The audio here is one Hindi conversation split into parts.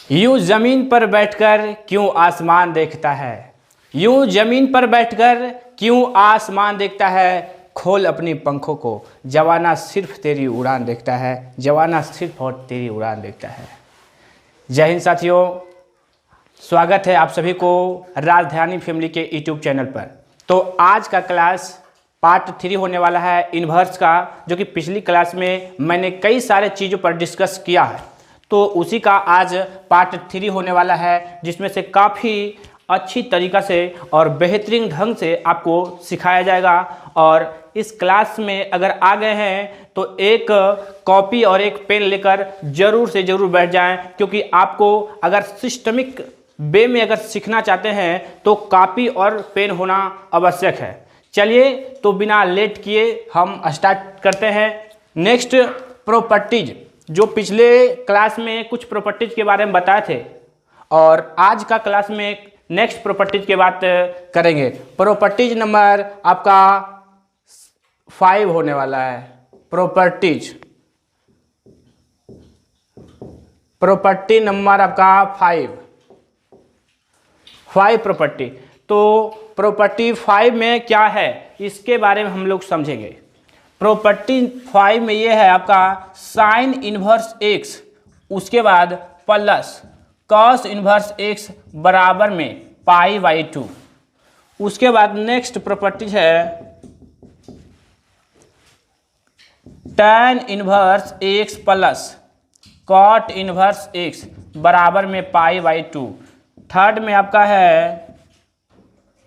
यूं जमीन पर बैठकर क्यों आसमान देखता है, यूं जमीन पर बैठकर क्यों आसमान देखता है, खोल अपनी पंखों को, जवाना सिर्फ तेरी उड़ान देखता है, जवाना सिर्फ और तेरी उड़ान देखता है। जय हिंद साथियों, स्वागत है आप सभी को राजधानी फैमिली के यूट्यूब चैनल पर। तो आज का क्लास पार्ट 3 होने वाला है इन्वर्स का, जो कि पिछली क्लास में मैंने कई सारे चीज़ों पर डिस्कस किया है। तो उसी का आज पार्ट 3 होने वाला है, जिसमें से काफ़ी अच्छी तरीक़ा से और बेहतरीन ढंग से आपको सिखाया जाएगा। और इस क्लास में अगर आ गए हैं तो एक कॉपी और एक पेन लेकर ज़रूर से ज़रूर बैठ जाएं, क्योंकि आपको अगर सिस्टमिक वे में अगर सीखना चाहते हैं तो कॉपी और पेन होना आवश्यक है। चलिए तो बिना लेट किए हम स्टार्ट करते हैं। नेक्स्ट प्रॉपर्टीज, जो पिछले क्लास में कुछ प्रॉपर्टीज के बारे में बताए थे, और आज का क्लास में नेक्स्ट प्रॉपर्टीज की बात करेंगे। प्रॉपर्टीज नंबर आपका 5 होने वाला है। प्रॉपर्टी नंबर आपका 5 प्रॉपर्टी। तो प्रॉपर्टी 5 में क्या है इसके बारे में हम लोग समझेंगे। प्रॉपर्टी 5 में ये है आपका साइन इन्वर्स एक्स, उसके बाद प्लस कॉस इन्वर्स एक्स बराबर में π/2। उसके बाद नेक्स्ट प्रॉपर्टी है tan inverse x plus cot inverse x बराबर में π/2। थर्ड में आपका है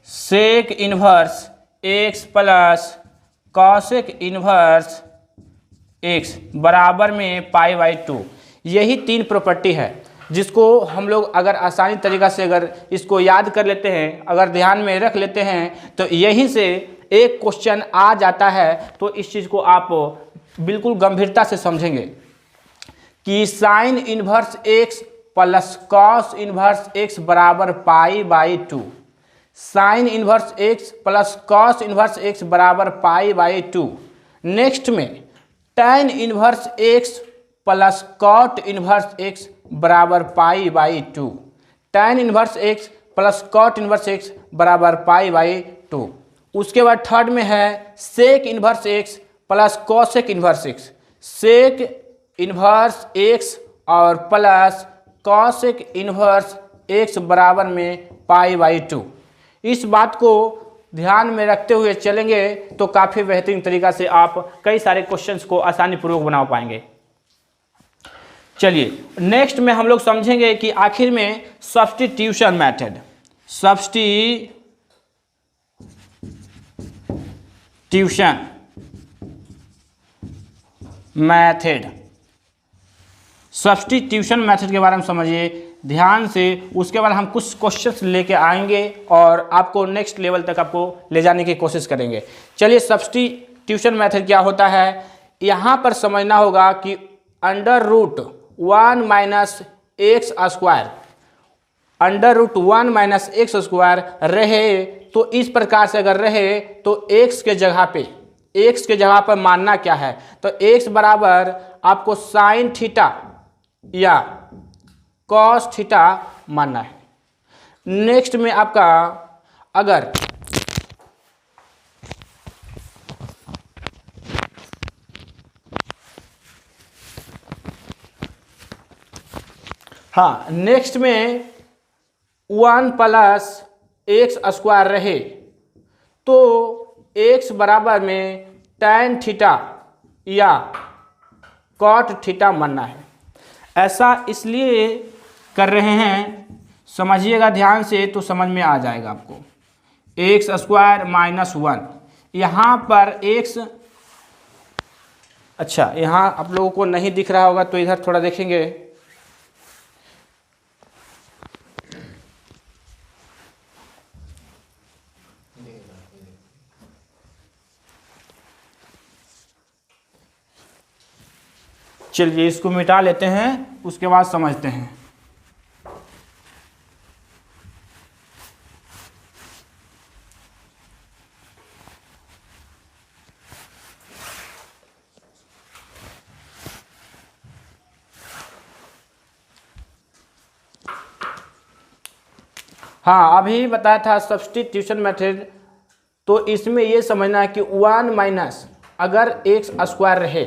sec inverse x plus cosec inverse x बराबर में π/2। यही 3 प्रॉपर्टी है जिसको हम लोग अगर आसानी तरीक़ा से अगर इसको याद कर लेते हैं, अगर ध्यान में रख लेते हैं, तो यहीं से एक क्वेश्चन आ जाता है। तो इस चीज़ को आप बिल्कुल गंभीरता से समझेंगे कि sine inverse x plus cos inverse x बराबर π/2। Sine inverse x plus cos inverse x बराबर π/2। नेक्स्ट में tan inverse x plus cot inverse x बराबर π/2। tan inverse x plus cot inverse x बराबर π/2। उसके बाद थर्ड में है sec inverse x plus cosec inverse x. Sec inverse x और प्लस कॉसेक इन्वर्स एक्स बराबर में π/2। इस बात को ध्यान में रखते हुए चलेंगे तो काफ़ी बेहतरीन तरीक़ा से आप कई सारे क्वेश्चंस को आसानी पूर्वक बना पाएंगे। चलिए नेक्स्ट में हम लोग समझेंगे कि आखिर में सब्स्टिट्यूशन मेथड। सब्स्टिट्यूशन मेथड के बारे में समझिए ध्यान से। उसके बाद हम कुछ क्वेश्चंस लेके आएंगे और आपको नेक्स्ट लेवल तक आपको ले जाने की कोशिश करेंगे। चलिए सब्स्टिट्यूशन मेथड क्या होता है, यहाँ पर समझना होगा कि √1 minus x square, √1 - x square रहे तो इस प्रकार से अगर रहे तो एक्स के जगह पर मानना क्या है, तो एक्स बराबर आपको साइन थीटा या कॉस थीटा मानना है। नेक्स्ट में आपका अगर नेक्स्ट में 1 प्लस एक्स स्क्वायर रहे तो एक्स बराबर में tan थीटा या कॉट थीटा मानना है। ऐसा इसलिए कर रहे हैं, समझिएगा ध्यान से तो समझ में आ जाएगा आपको। एक्स स्क्वायर -1, यहाँ पर एक्स, अच्छा यहाँ आप लोगों को नहीं दिख रहा होगा तो इधर थोड़ा देखेंगे। चलिए इसको मिटा लेते हैं, उसके बाद समझते हैं। हाँ, अभी बताया था सब्स्टिट्यूशन मेथड। तो इसमें ये समझना है कि 1 माइनस अगर एक्स स्क्वायर रहे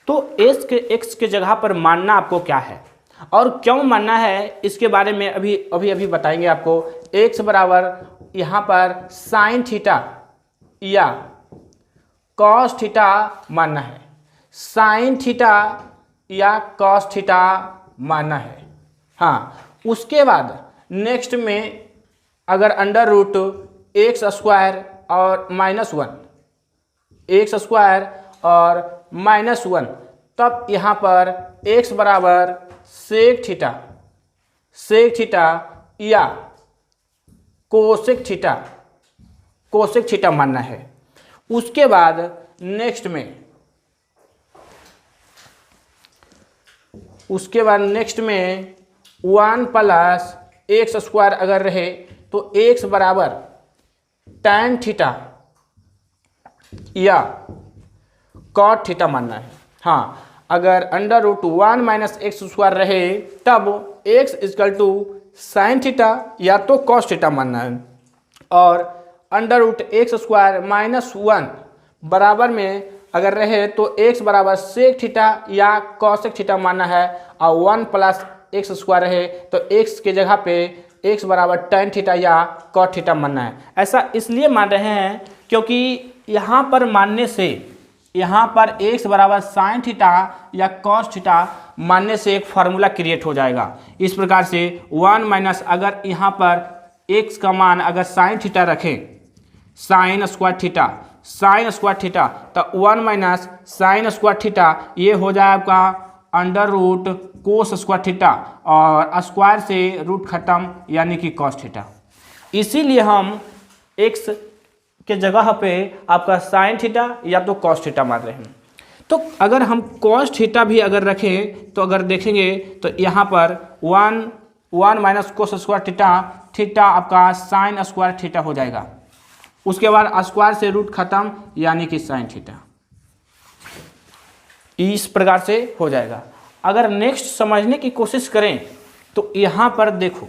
तो एक्स के जगह पर मानना आपको क्या है और क्यों मानना है, इसके बारे में अभी बताएंगे आपको। एक्स बराबर यहाँ पर साइन थीटा या कॉस थीटा मानना है, साइन थीटा या कॉस थीटा मानना है। हाँ, उसके बाद नेक्स्ट में अगर अंडर रूट एक्स स्क्वायर और -1, एक्स स्क्वायर और -1, तब यहाँ पर x बराबर सेक थीटा या कोसेक थीटा मानना है। उसके बाद नेक्स्ट में 1 प्लस एक्स स्क्वायर अगर रहे तो x बराबर tan थीटा या कॉट थीटा मानना है। हाँ, अगर under root 1 minus x square रहे तब x equal to sine theta या तो कॉस थीटा मानना है, और अंडर रूट एक्स स्क्वायर -1 बराबर में अगर रहे तो x बराबर सेक थीटा या कॉसेक थीटा मानना है, और 1 प्लस एक्स स्क्वायर रहे तो x के जगह पे x बराबर tan थीटा या कॉट थीटा मानना है। ऐसा इसलिए मान रहे हैं क्योंकि यहाँ पर मानने से, यहाँ पर x बराबर साइन थीटा या कॉस थीटा मानने से एक फार्मूला क्रिएट हो जाएगा। इस प्रकार से 1 माइनस अगर यहाँ पर x का मान अगर साइन थीटा रखें, साइन स्क्वायर थीटा तो 1 माइनस साइन स्क्वायर थीटा ये हो जाए आपका under root cos square theta, और स्क्वायर से रूट खत्म यानी कि कॉस थीटा। इसीलिए हम x के जगह पे आपका साइन थीटा या तो कॉस थीटा मान रहे हैं। तो अगर हम कॉस थीटा भी अगर रखें तो अगर देखेंगे तो यहाँ पर 1 माइनस कोस स्क्वायर थीटा आपका साइन स्क्वायर थीटा हो जाएगा। उसके बाद स्क्वायर से रूट खत्म यानी कि साइन थीटा, इस प्रकार से हो जाएगा। अगर नेक्स्ट समझने की कोशिश करें तो यहाँ पर देखो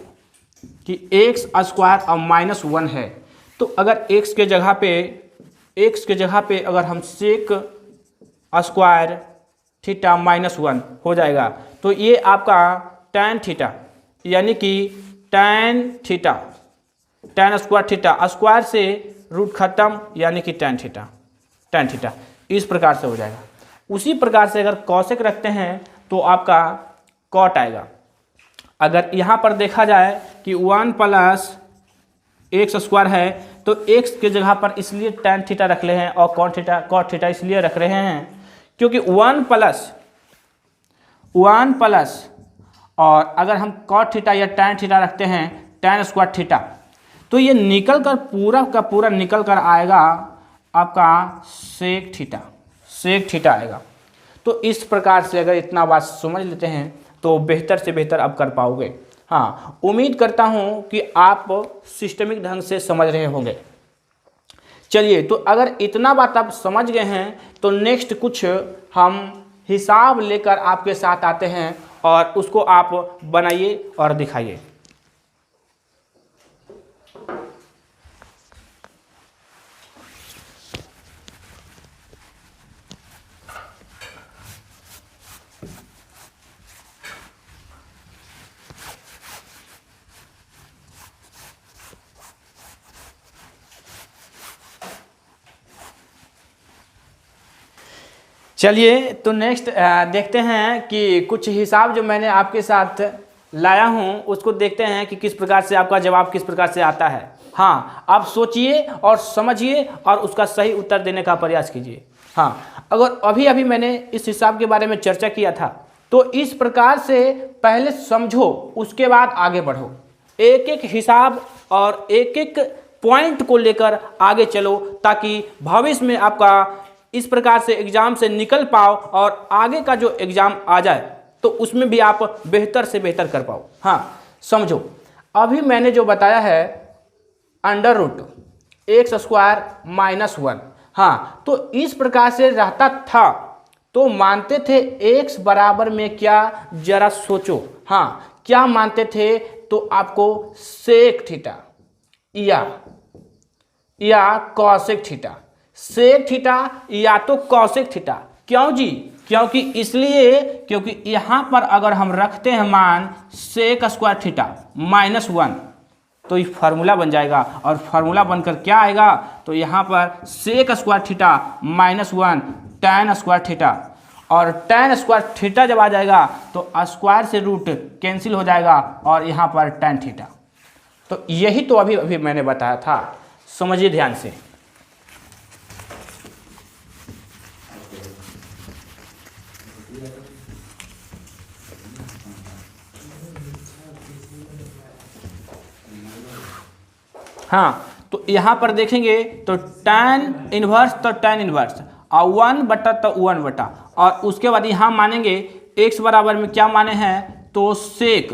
कि एक्स स्क्वायर और -1 है, तो अगर x के जगह पे अगर हम सेक स्क्वायर थीटा -1 हो जाएगा तो ये आपका tan थीटा यानी कि tan स्क्वायर थीटा, स्क्वायर से रूट खत्म यानी कि tan थीटा, इस प्रकार से हो जाएगा। उसी प्रकार से अगर कॉसेक रखते हैं तो आपका कॉट आएगा। अगर यहाँ पर देखा जाए कि 1 प्लस एक्स स्क्वायर है तो x के जगह पर इसलिए tan थीटा रख रहे हैं और कॉट थीटा इसलिए रख रहे हैं क्योंकि 1 प्लस और अगर हम कॉट थीटा या tan थीटा रखते हैं tan स्क्वायर थीटा तो ये निकल कर पूरा का पूरा निकल कर आएगा आपका सेक थीटा आएगा। तो इस प्रकार से अगर इतना बात समझ लेते हैं तो बेहतर से बेहतर आप कर पाओगे। हाँ, उम्मीद करता हूँ कि आप सिस्टमिक ढंग से समझ रहे होंगे। चलिए, तो अगर इतना बात आप समझ गए हैं तो नेक्स्ट कुछ हम हिसाब लेकर आपके साथ आते हैं और उसको आप बनाइए और दिखाइए। चलिए, तो नेक्स्ट देखते हैं कि कुछ हिसाब जो मैंने आपके साथ लाया हूं उसको देखते हैं कि किस प्रकार से आपका जवाब किस प्रकार से आता है। हाँ, आप सोचिए और समझिए और उसका सही उत्तर देने का प्रयास कीजिए। हाँ, अगर अभी मैंने इस हिसाब के बारे में चर्चा किया था तो इस प्रकार से पहले समझो, उसके बाद आगे बढ़ो। एक एक हिसाब और एक एक पॉइंट को लेकर आगे चलो ताकि भविष्य में आपका इस प्रकार से एग्जाम से निकल पाओ और आगे का जो एग्जाम आ जाए तो उसमें भी आप बेहतर से बेहतर कर पाओ। हाँ, समझो, अभी मैंने जो बताया है अंडर रूट एक्स स्क्वायर -1, हाँ, तो इस प्रकार से रहता था तो मानते थे x बराबर में क्या, जरा सोचो। हाँ, क्या मानते थे तो आपको सेक थीटा, या कॉसेक थीटा, सेक थीटा या तो कॉसेक थीटा। क्यों जी? क्योंकि इसलिए क्योंकि यहाँ पर अगर हम रखते हैं मान सेक स्क्वायर थीटा -1 तो ये फार्मूला बन जाएगा, और फार्मूला बनकर क्या आएगा? तो यहाँ पर sec square theta -1 tan square theta, और tan स्क्वायर थीटा जब आ जाएगा तो स्क्वायर से रूट कैंसिल हो जाएगा और यहाँ पर tan थीटा। तो यही तो अभी अभी मैंने बताया था, समझिए ध्यान से। हाँ, तो यहाँ पर देखेंगे तो tan इनवर्स तो tan इनवर्स और 1 बटा तो 1 बटा, और उसके बाद यहाँ मानेंगे x बराबर में क्या माने हैं? तो सेक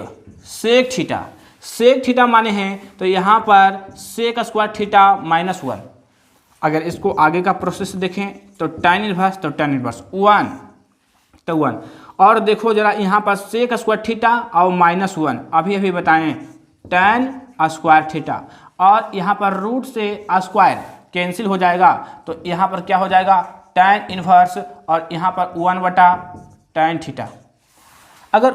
थीटा, सेक थीटा माने हैं तो यहाँ पर सेक स्क्वायर थीटा -1। अगर इसको आगे का प्रोसेस देखें तो tan इनवर्स तो tan इनवर्स 1 तो 1, और देखो जरा यहाँ पर सेक स्क्वायर थीटा और -1 अभी अभी बताएं tan स्क्वायर थीटा, और यहाँ पर रूट से स्क्वायर कैंसिल हो जाएगा तो यहाँ पर क्या हो जाएगा? tan इनवर्स, और यहाँ पर 1 बटा tan थीटा। अगर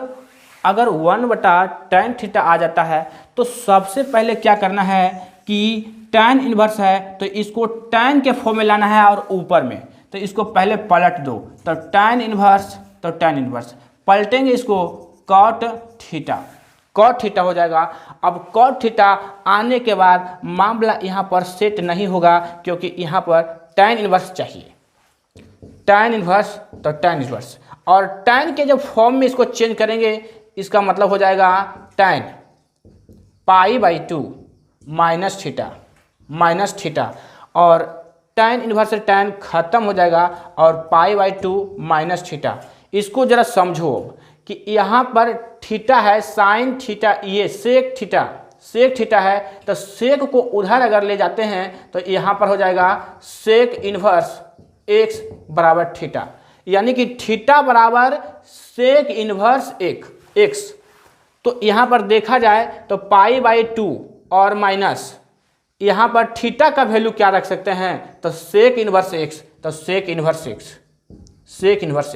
1 बटा tan थीटा आ जाता है तो सबसे पहले क्या करना है कि tan इनवर्स है तो इसको tan के फॉर्म में लाना है और ऊपर में, तो इसको पहले पलट दो तो tan इनवर्स तो tan इनवर्स, पलटेंगे इसको cot थीटा हो जाएगा। अब cot थीटा आने के बाद मामला यहाँ पर सेट नहीं होगा क्योंकि यहाँ पर tan इनवर्स चाहिए, tan इनवर्स तो tan इनवर्स, और tan के जब फॉर्म में इसको चेंज करेंगे इसका मतलब हो जाएगा tan π/2 माइनस थीटा, और tan इनवर्स से tan खत्म हो जाएगा और π/2 माइनस थीटा। इसको जरा समझो कि यहाँ पर थीटा है साइन थीटा, ये सेक थीटा है तो सेक को उधर अगर ले जाते हैं तो यहाँ पर हो जाएगा सेक इनवर्स x बराबर थीटा, यानी कि थीटा बराबर सेक इनवर्स x। तो यहाँ पर देखा जाए तो π/2 और माइनस यहाँ पर थीटा का वैल्यू क्या रख सकते हैं? तो सेक इनवर्स x, तो सेक इनवर्स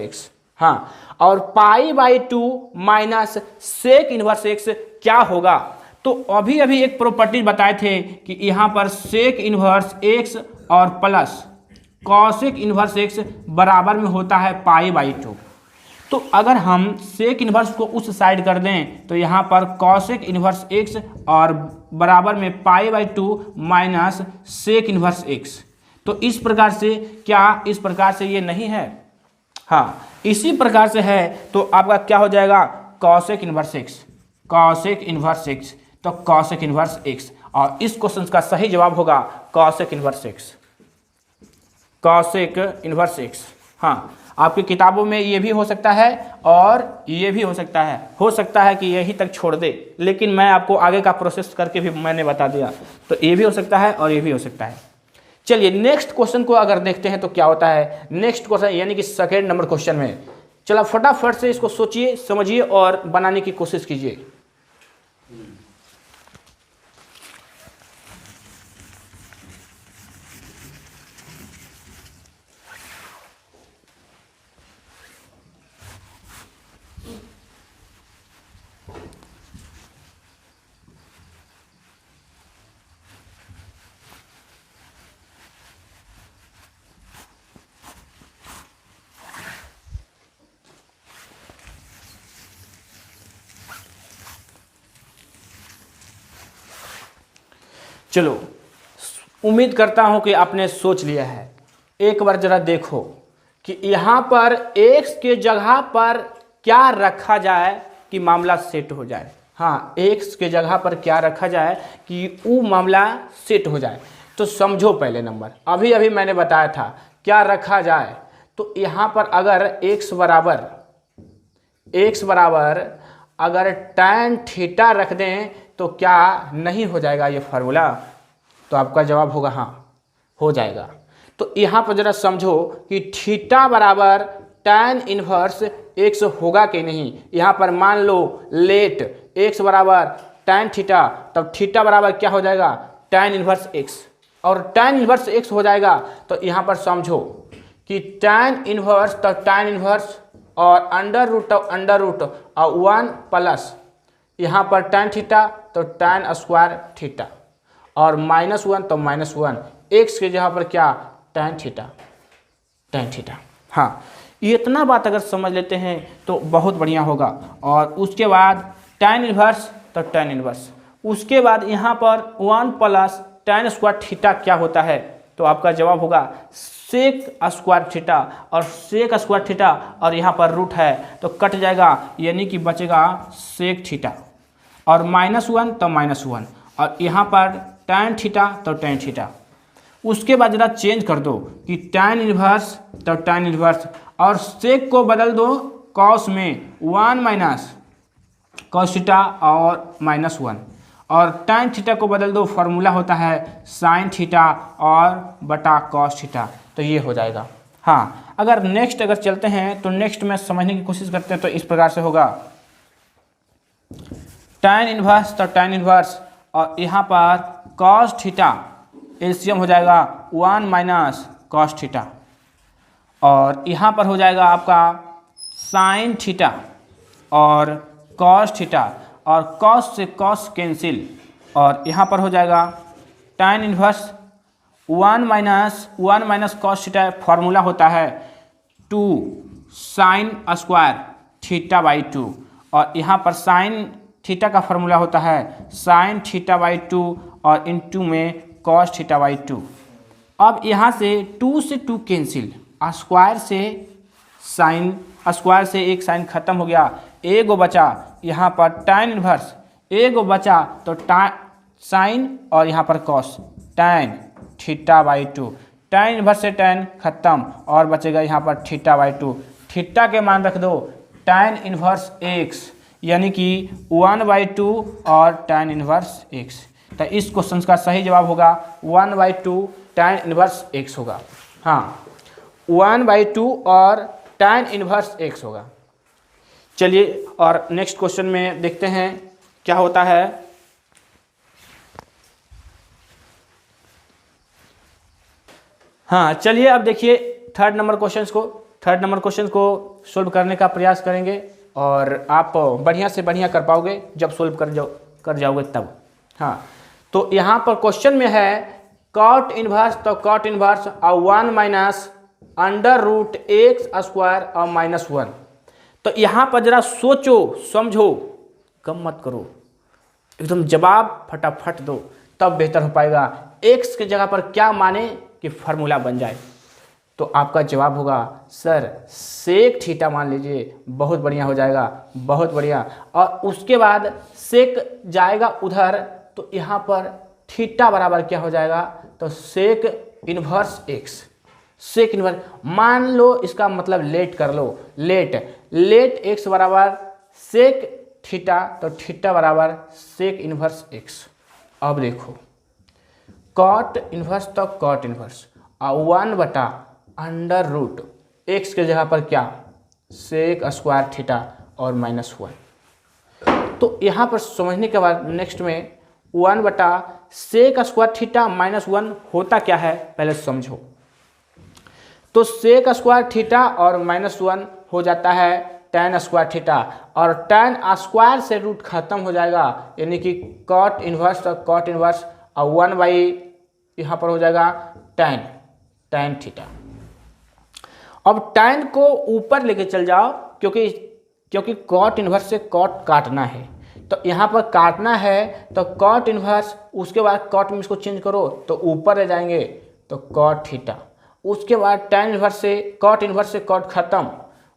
x। हाँ, और π/2 माइनस सेक इनवर्स x क्या होगा? तो अभी अभी एक प्रॉपर्टी बताए थे कि यहाँ पर सेक इनवर्स x और प्लस कॉसेक इनवर्स x बराबर में होता है π/2। तो अगर हम सेक इनवर्स को उस साइड कर दें तो यहाँ पर कॉसेक इनवर्स x और बराबर में π/2 माइनस सेक इनवर्स x। तो इस प्रकार से क्या, इस प्रकार से ये नहीं है? हाँ, इसी प्रकार से है तो आपका क्या हो जाएगा? कॉसेक इनवर्स x, तो कॉसेक इनवर्स x, और इस क्वेश्चन का सही जवाब होगा कॉसेक इनवर्स x। हाँ, आपकी किताबों में ये भी हो सकता है और ये भी हो सकता है कि यहीं तक छोड़ दे, लेकिन मैं आपको आगे का प्रोसेस करके भी मैंने बता दिया, तो ये भी हो सकता है और ये भी हो सकता है। चलिए नेक्स्ट क्वेश्चन को अगर देखते हैं तो क्या होता है नेक्स्ट क्वेश्चन, यानी कि सेकेंड नंबर क्वेश्चन में। चलो फटाफट से इसको सोचिए, समझिए और बनाने की कोशिश कीजिए। चलो, उम्मीद करता हूं कि आपने सोच लिया है। एक बार जरा देखो कि यहाँ पर x के जगह पर क्या रखा जाए कि मामला सेट हो जाए। हाँ, x के जगह पर क्या रखा जाए कि वो मामला सेट हो जाए। तो समझो पहले नंबर, अभी अभी मैंने बताया था क्या रखा जाए। तो यहाँ पर अगर x बराबर अगर tan थीटा रख दें तो क्या नहीं हो जाएगा ये फार्मूला? तो आपका जवाब होगा हाँ, हो जाएगा। तो यहाँ पर जरा समझो कि थीटा बराबर tan इनवर्स x होगा कि नहीं। यहाँ पर मान लो लेट x बराबर tan थीटा, तब थीटा बराबर क्या हो जाएगा? tan इनवर्स x, और tan इनवर्स x हो जाएगा तो यहाँ पर समझो कि tan इनवर्स तो tan इनवर्स और अंडर रूट और 1 प्लस यहाँ पर tan थीटा तो tan स्क्वायर थीटा और -1 तो -1, x के जगह पर क्या tan थीटा। हाँ, इतना बात अगर समझ लेते हैं तो बहुत बढ़िया होगा। और उसके बाद tan इनवर्स तो tan इनवर्स, उसके बाद यहाँ पर 1 प्लस tan स्क्वायर थीटा क्या होता है, तो आपका जवाब होगा सेक स्क्वायर थीटा, और सेक स्क्वायर थीटा और यहाँ पर रूट है तो कट जाएगा, यानी कि बचेगा सेक थीटा, और -1 तो -1, और यहाँ पर tan थीटा तो tan थीटा। उसके बाद जरा चेंज कर दो कि tan इनवर्स तो tan इनवर्स, और सेक को बदल दो कॉस में 1 माइनस कॉस थीटा और -1, और tan थीटा को बदल दो, फॉर्मूला होता है साइन थीटा और बटा कॉस थीटा, तो ये हो जाएगा। हाँ, अगर नेक्स्ट अगर चलते हैं तो नेक्स्ट में समझने की कोशिश करते हैं तो इस प्रकार से होगा tan इनवर्स तो tan इनवर्स, और यहाँ पर कॉस थीटा एलसीएम हो जाएगा 1 माइनस कॉस थीटा, और यहाँ पर हो जाएगा आपका साइन थीटा और कॉस थीटा, और कॉस से कॉस कैंसिल, और यहाँ पर हो जाएगा tan inverse 1 minus cos theta, formula होता है 2 साइन स्क्वायर थीटा बाई 2, और यहाँ पर साइन थीटा का फॉर्मूला होता है साइन थीटा बाई 2 और इनटू में कॉस थीटा बाई 2। अब यहाँ से 2 से 2 कैंसिल, स्क्वायर से साइन, स्क्वायर से एक साइन खत्म हो गया, एगो बचा, यहाँ पर tan इनवर्स, एगो बचा तो साइन और यहाँ पर cos tan theta by 2, tan inverse से tan खत्म और बचेगा यहाँ पर थीटा बाई 2। थीटा के मान रख दो tan इनवर्स x, यानी कि 1/2 और tan इनवर्स x, तो इस क्वेश्चन का सही जवाब होगा 1/2 tan इनवर्स x होगा। हाँ, 1/2 और tan इनवर्स x होगा। चलिए और नेक्स्ट क्वेश्चन में देखते हैं क्या होता है। हाँ, चलिए अब देखिए थर्ड नंबर क्वेश्चन को सोल्व करने का प्रयास करेंगे, और आप बढ़िया से बढ़िया कर पाओगे जब सोल्व कर जाओगे तब। हाँ, तो यहाँ पर क्वेश्चन में है कॉट इनवर्स तो कॉट इनवर्स और 1 minus under root X square और -1। तो यहाँ पर जरा सोचो समझो, कम मत करो, एकदम जवाब फटाफट दो, तब बेहतर हो पाएगा। एक्स की जगह पर क्या माने कि फार्मूला बन जाए, तो आपका जवाब होगा सर सेक थीटा मान लीजिए, बहुत बढ़िया हो जाएगा, बहुत बढ़िया। और उसके बाद सेक जाएगा उधर, तो यहाँ पर थीटा बराबर क्या हो जाएगा, तो sec inverse X, sec inverse, मान लो इसका मतलब लेट कर लो, लेट एक्स बराबर सेक थीटा, तो थीटा बराबर सेक इनवर्स एक्स। अब देखो कॉट इनवर्स तो कॉट इनवर्स और 1 अंडर रूट एक्स के जगह पर क्या सेक स्क्वायर थीटा और -1। तो यहाँ पर समझने के बाद नेक्स्ट में 1 सेक स्क्वायर थीटा -1 होता क्या है पहले समझो। तो सेक स्क्वायर थीटा और -1 हो जाता है tan स्क्वायर थीटा, और tan स्क्वायर से रूट खत्म हो जाएगा, यानी कि कॉट इनवर्स तो कॉट इनवर्स और 1 यहाँ पर हो जाएगा tan थीटा। अब tan को ऊपर लेके चल जाओ, क्योंकि कॉट इनवर्स से कॉट काटना है, तो यहाँ पर काटना है तो कॉट इनवर्स, उसके बाद कॉट में इसको चेंज करो तो ऊपर ले जाएंगे तो कॉट थीटा, उसके बाद tan इनवर्स से कॉट खत्म,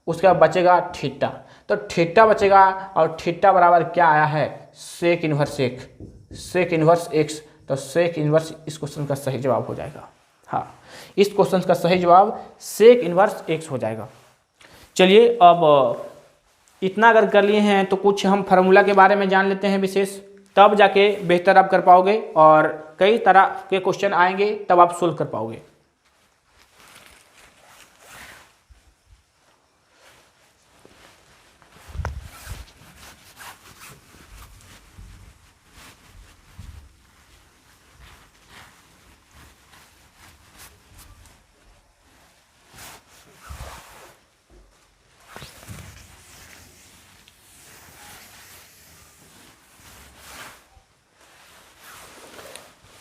उसके बाद बचेगा थीटा, तो थीटा बचेगा, और थीटा बराबर क्या आया है सेक इनवर्स एक्स, तो सेक इनवर्स इस क्वेश्चन का सही जवाब हो जाएगा। हाँ, इस क्वेश्चन का सही जवाब सेक इनवर्स एक्स हो जाएगा। चलिए अब इतना अगर कर लिए हैं तो कुछ हम फार्मूला के बारे में जान लेते हैं विशेष, तब जाके बेहतर आप कर पाओगे, और कई तरह के क्वेश्चन आएंगे तब आप सोल्व कर पाओगे।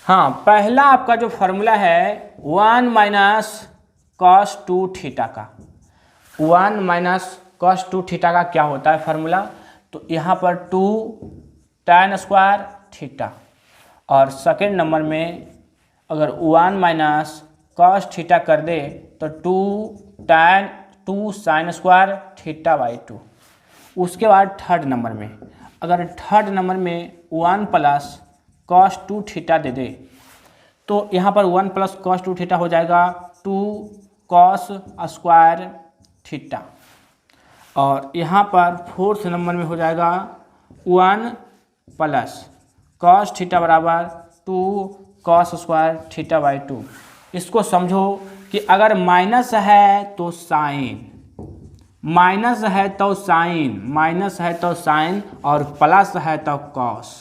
हाँ, पहला आपका जो फॉर्मूला है 1 माइनस कॉस 2 थीटा का, 1 माइनस कॉस 2 थीटा का क्या होता है फार्मूला, तो यहाँ पर 2 tan स्क्वायर थीटा, और सेकेंड नंबर में अगर 1 माइनस कॉस थीटा कर दे तो 2 sin स्क्वायर थीटा बाई 2। उसके बाद थर्ड नंबर में, अगर थर्ड नंबर में 1 प्लस कॉस 2 थीटा दे दे तो यहाँ पर 1 प्लस कॉस 2 थीटा हो जाएगा 2 कॉस स्क्वायर थीटा, और यहाँ पर फोर्थ नंबर में हो जाएगा 1 प्लस कॉस थीटा बराबर 2 कॉस स्क्वायर थीटा बाई 2। इसको समझो कि अगर माइनस है तो साइन, माइनस है तो साइन, माइनस है तो साइन, और प्लस है तो कॉस,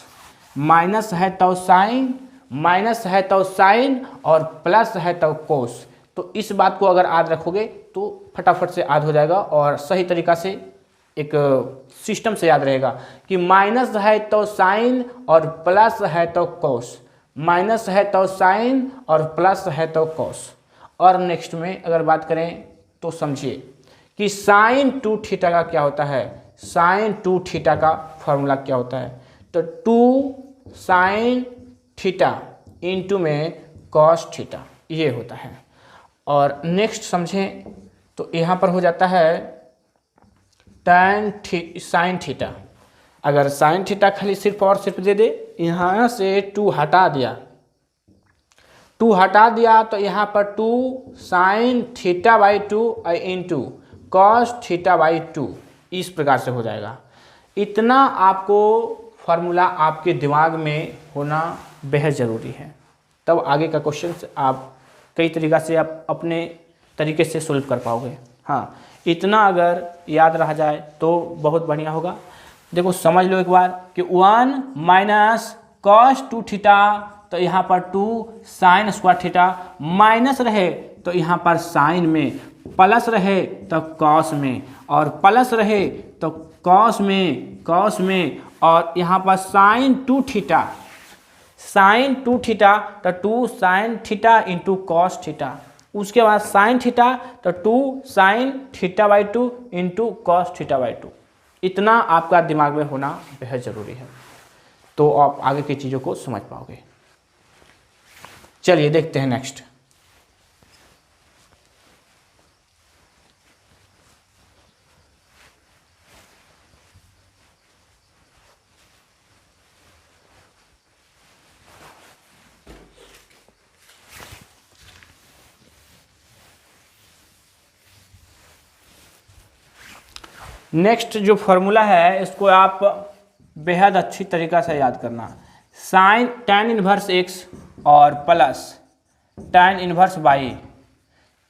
माइनस है तो साइन, माइनस है तो साइन, और प्लस है तो कोस। तो इस बात को अगर याद रखोगे तो फटाफट से याद हो जाएगा और सही तरीका से एक सिस्टम से याद रहेगा कि माइनस है तो साइन और प्लस है तो कोस, माइनस है तो साइन और प्लस है तो कोस। और नेक्स्ट में अगर बात करें तो समझिए कि साइन 2 थीटा का क्या होता है, साइन 2 थीटा का फॉर्मूला क्या होता है, तो 2 साइन थीटा इंटू में कॉस थीटा, ये होता है। और नेक्स्ट समझें तो यहाँ पर हो जाता है साइन थीटा। अगर साइन थीटा खाली सिर्फ और सिर्फ दे दे, यहाँ से 2 हटा दिया, 2 हटा दिया तो यहाँ पर 2 sine theta by 2 into cos theta by 2, इस प्रकार से हो जाएगा। इतना आपको फार्मूला आपके दिमाग में होना बेहद ज़रूरी है, तब आगे का क्वेश्चन आप कई तरीक़ा से आप अपने तरीके से सोल्व कर पाओगे। हाँ, इतना अगर याद रह जाए तो बहुत बढ़िया होगा। देखो समझ लो एक बार कि 1 माइनस कॉस 2 थीटा, तो यहाँ पर 2 साइन स्क्वायर थीटा, माइनस रहे तो यहाँ पर साइन में, प्लस रहे तो कॉस में, और प्लस रहे तो कॉस में, कॉस में, और यहाँ पर साइन 2 थीटा, साइन 2 थीटा तो 2 sine theta into cos theta. उसके बाद साइन थीटा तो 2 sine theta by 2 into cos theta by 2। इतना आपका दिमाग में होना बेहद ज़रूरी है, तो आप आगे की चीज़ों को समझ पाओगे। चलिए देखते हैं नेक्स्ट। नेक्स्ट जो फॉर्मूला है इसको आप बेहद अच्छी तरीक़ा से याद करना। साइन tan इनवर्स x और प्लस tan इनवर्स y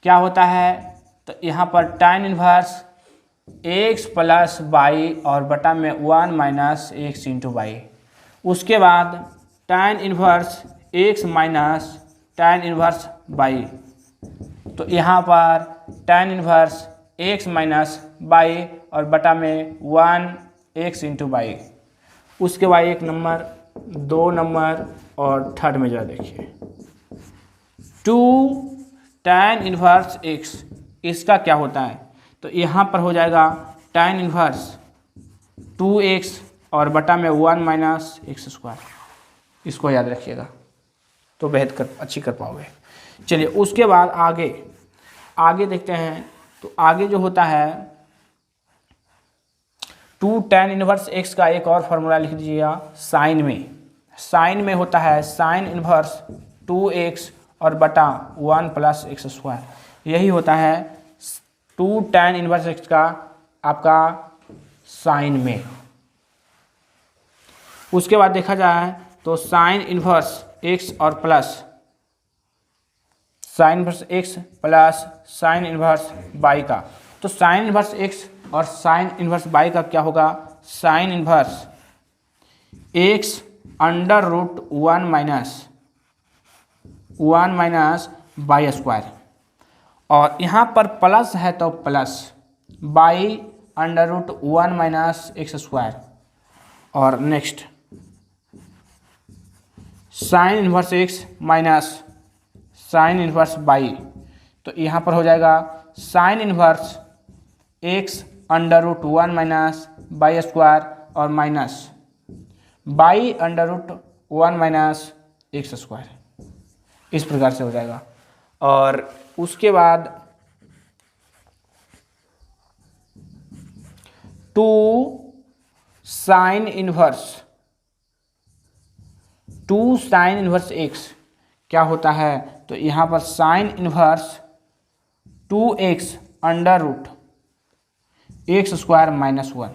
क्या होता है, तो यहाँ पर tan inverse x plus y और बटा में 1 माइनस x इंटू वाई। उसके बाद tan inverse x minus tan inverse y, तो यहाँ पर tan inverse x minus y और बटा में 1x इंटू वाई। उसके बाद 1 नंबर, 2 नंबर और थर्ड में जरा देखिए 2 tan इनवर्स x, इसका क्या होता है, तो यहाँ पर हो जाएगा tan इनवर्स 2x और बटा में 1 माइनस एक्स स्क्वायर। इसको याद रखिएगा तो बेहद अच्छी कर पाओगे। चलिए उसके बाद आगे देखते हैं। तो आगे जो होता है 2 tan इनवर्स x का एक और फार्मूला लिख दीजिएगा साइन में। साइन में होता है साइन इनवर्स 2x और बटा 1 प्लस एक्स स्क्वायर, यही होता है 2 tan इनवर्स x का आपका साइन में। उसके बाद देखा जाए तो साइन इनवर्स x और plus sine inverse x plus sine inverse y का, तो साइन इनवर्स x और साइन इनवर्स y का क्या होगा, sine inverse x under root 1 minus y square, और यहाँ पर प्लस है तो plus y under root 1 minus x square. और next sine inverse x minus sine inverse y, तो यहाँ पर हो जाएगा sine inverse x under root 1 minus y square और minus y under root 1 minus x square, इस प्रकार से हो जाएगा। और उसके बाद 2 साइन इन्वर्स एक्स क्या होता है, तो यहाँ पर sine inverse 2x under root X square minus 1,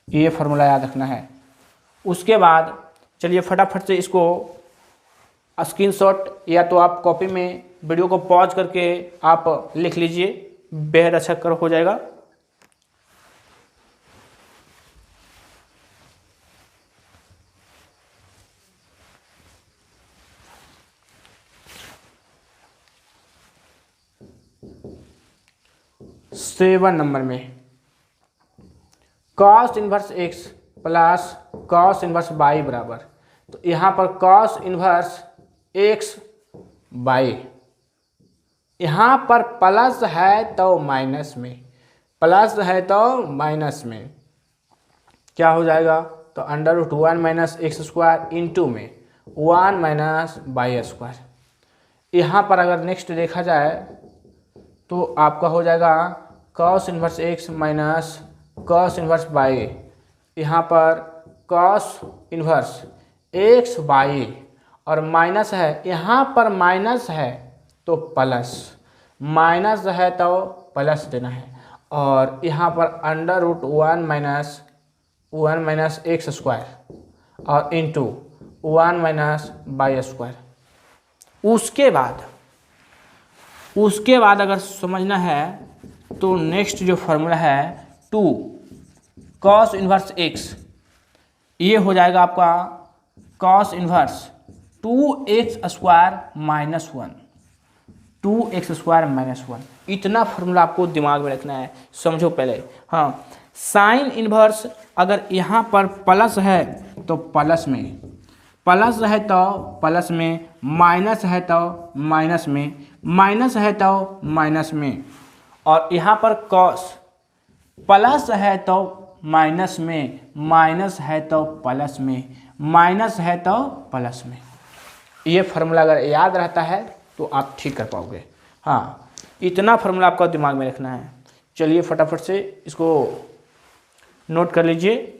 ये फॉर्मूला याद रखना है। उसके बाद चलिए फटाफट से इसको स्क्रीनशॉट या तो आप कॉपी में वीडियो को पॉज करके आप लिख लीजिए, बेहद अच्छा कर हो जाएगा। सेवन नंबर में cos inverse x plus cos inverse by बराबर, तो यहाँ पर कॉस इन्वर्स एक्स बाई, यहाँ पर प्लस है तो माइनस में, प्लस है तो माइनस में क्या हो जाएगा, तो under root 1 minus x square into में 1 माइनस बाई स्क्वायर। यहाँ पर अगर नेक्स्ट देखा जाए तो आपका हो जाएगा cos inverse x minus cos inverse by, यहाँ पर कॉस इन्वर्स एक्स बाई और माइनस है, यहाँ पर माइनस है तो प्लस, माइनस है तो प्लस देना है, और यहाँ पर under root 1 minus x square और इंटू 1 माइनस बाई स्क्वायर। उसके बाद अगर समझना है तो नेक्स्ट जो फॉर्मूला है 2 कॉस इन्वर्स एक्स, ये हो जाएगा आपका cos inverse 2x square minus 1, 2x square minus 1। इतना फॉर्मूला आपको दिमाग में रखना है, समझो पहले। हाँ, साइन इन्वर्स अगर यहाँ पर प्लस है तो प्लस में, प्लस है तो प्लस में, माइनस है तो माइनस में, माइनस है तो माइनस में, और यहाँ पर कॉस प्लस है तो माइनस में, माइनस है तो प्लस में, माइनस है तो प्लस में। ये फार्मूला अगर याद रहता है तो आप ठीक कर पाओगे। हाँ, इतना फार्मूला आपका दिमाग में रखना है। चलिए फटाफट से इसको नोट कर लीजिए।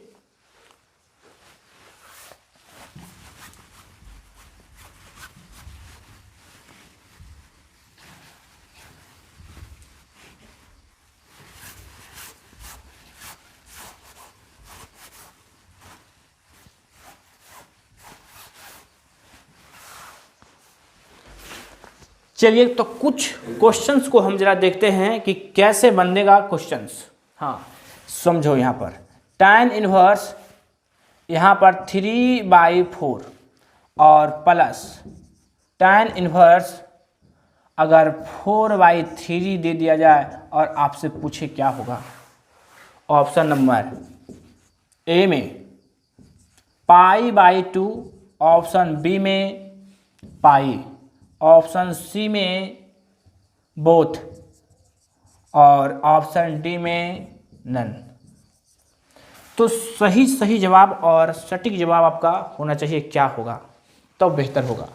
चलिए तो कुछ क्वेश्चंस को हम जरा देखते हैं कि कैसे बनेगा क्वेश्चंस। हाँ, समझो यहाँ पर tan इनवर्स यहाँ पर 3/4 और प्लस tan इनवर्स अगर 4/3 दे दिया जाए और आपसे पूछे क्या होगा। ऑप्शन नंबर ए में π/2, ऑप्शन बी में पाई, ऑप्शन सी में बोथ और ऑप्शन डी में नन। तो सही जवाब और सटीक जवाब आपका होना चाहिए क्या होगा तो बेहतर होगा।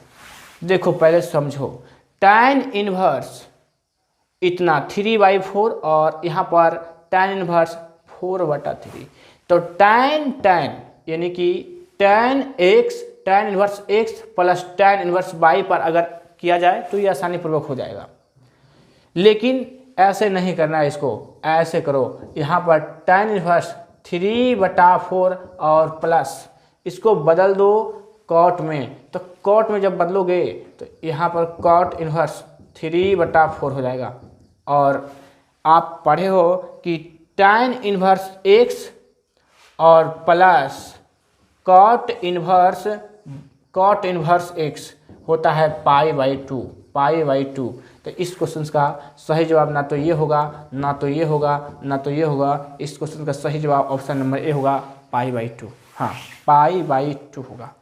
देखो पहले समझो, tan इनवर्स इतना 3/4 और यहाँ पर tan इनवर्स 4/3, तो tan यानी कि tan inverse x plus tan inverse y पर अगर किया जाए तो ये आसानी पूर्वक हो जाएगा। लेकिन ऐसे नहीं करना है, इसको ऐसे करो, यहाँ पर tan इनवर्स 3/4 और प्लस इसको बदल दो कॉट में, तो कॉट में जब बदलोगे तो यहाँ पर कॉट इनवर्स 3/4 हो जाएगा। और आप पढ़े हो कि tan इनवर्स x और प्लस कॉट इनवर्स x होता है π/2। तो इस क्वेश्चन का सही जवाब ना तो ये होगा, ना तो ये होगा, ना तो ये होगा। इस क्वेश्चन का सही जवाब ऑप्शन नंबर ए होगा π/2। हाँ, π/2 होगा।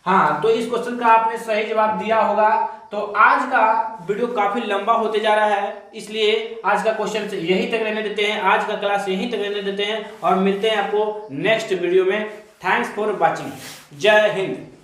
हाँ, तो इस क्वेश्चन का आपने सही जवाब दिया होगा। तो आज का वीडियो काफी लंबा होते जा रहा है, इसलिए आज का क्वेश्चन यहीं तक रहने देते हैं, आज का क्लास यहीं तक रहने देते हैं और मिलते हैं आपको नेक्स्ट वीडियो में। Thanks for watching. जय हिंद।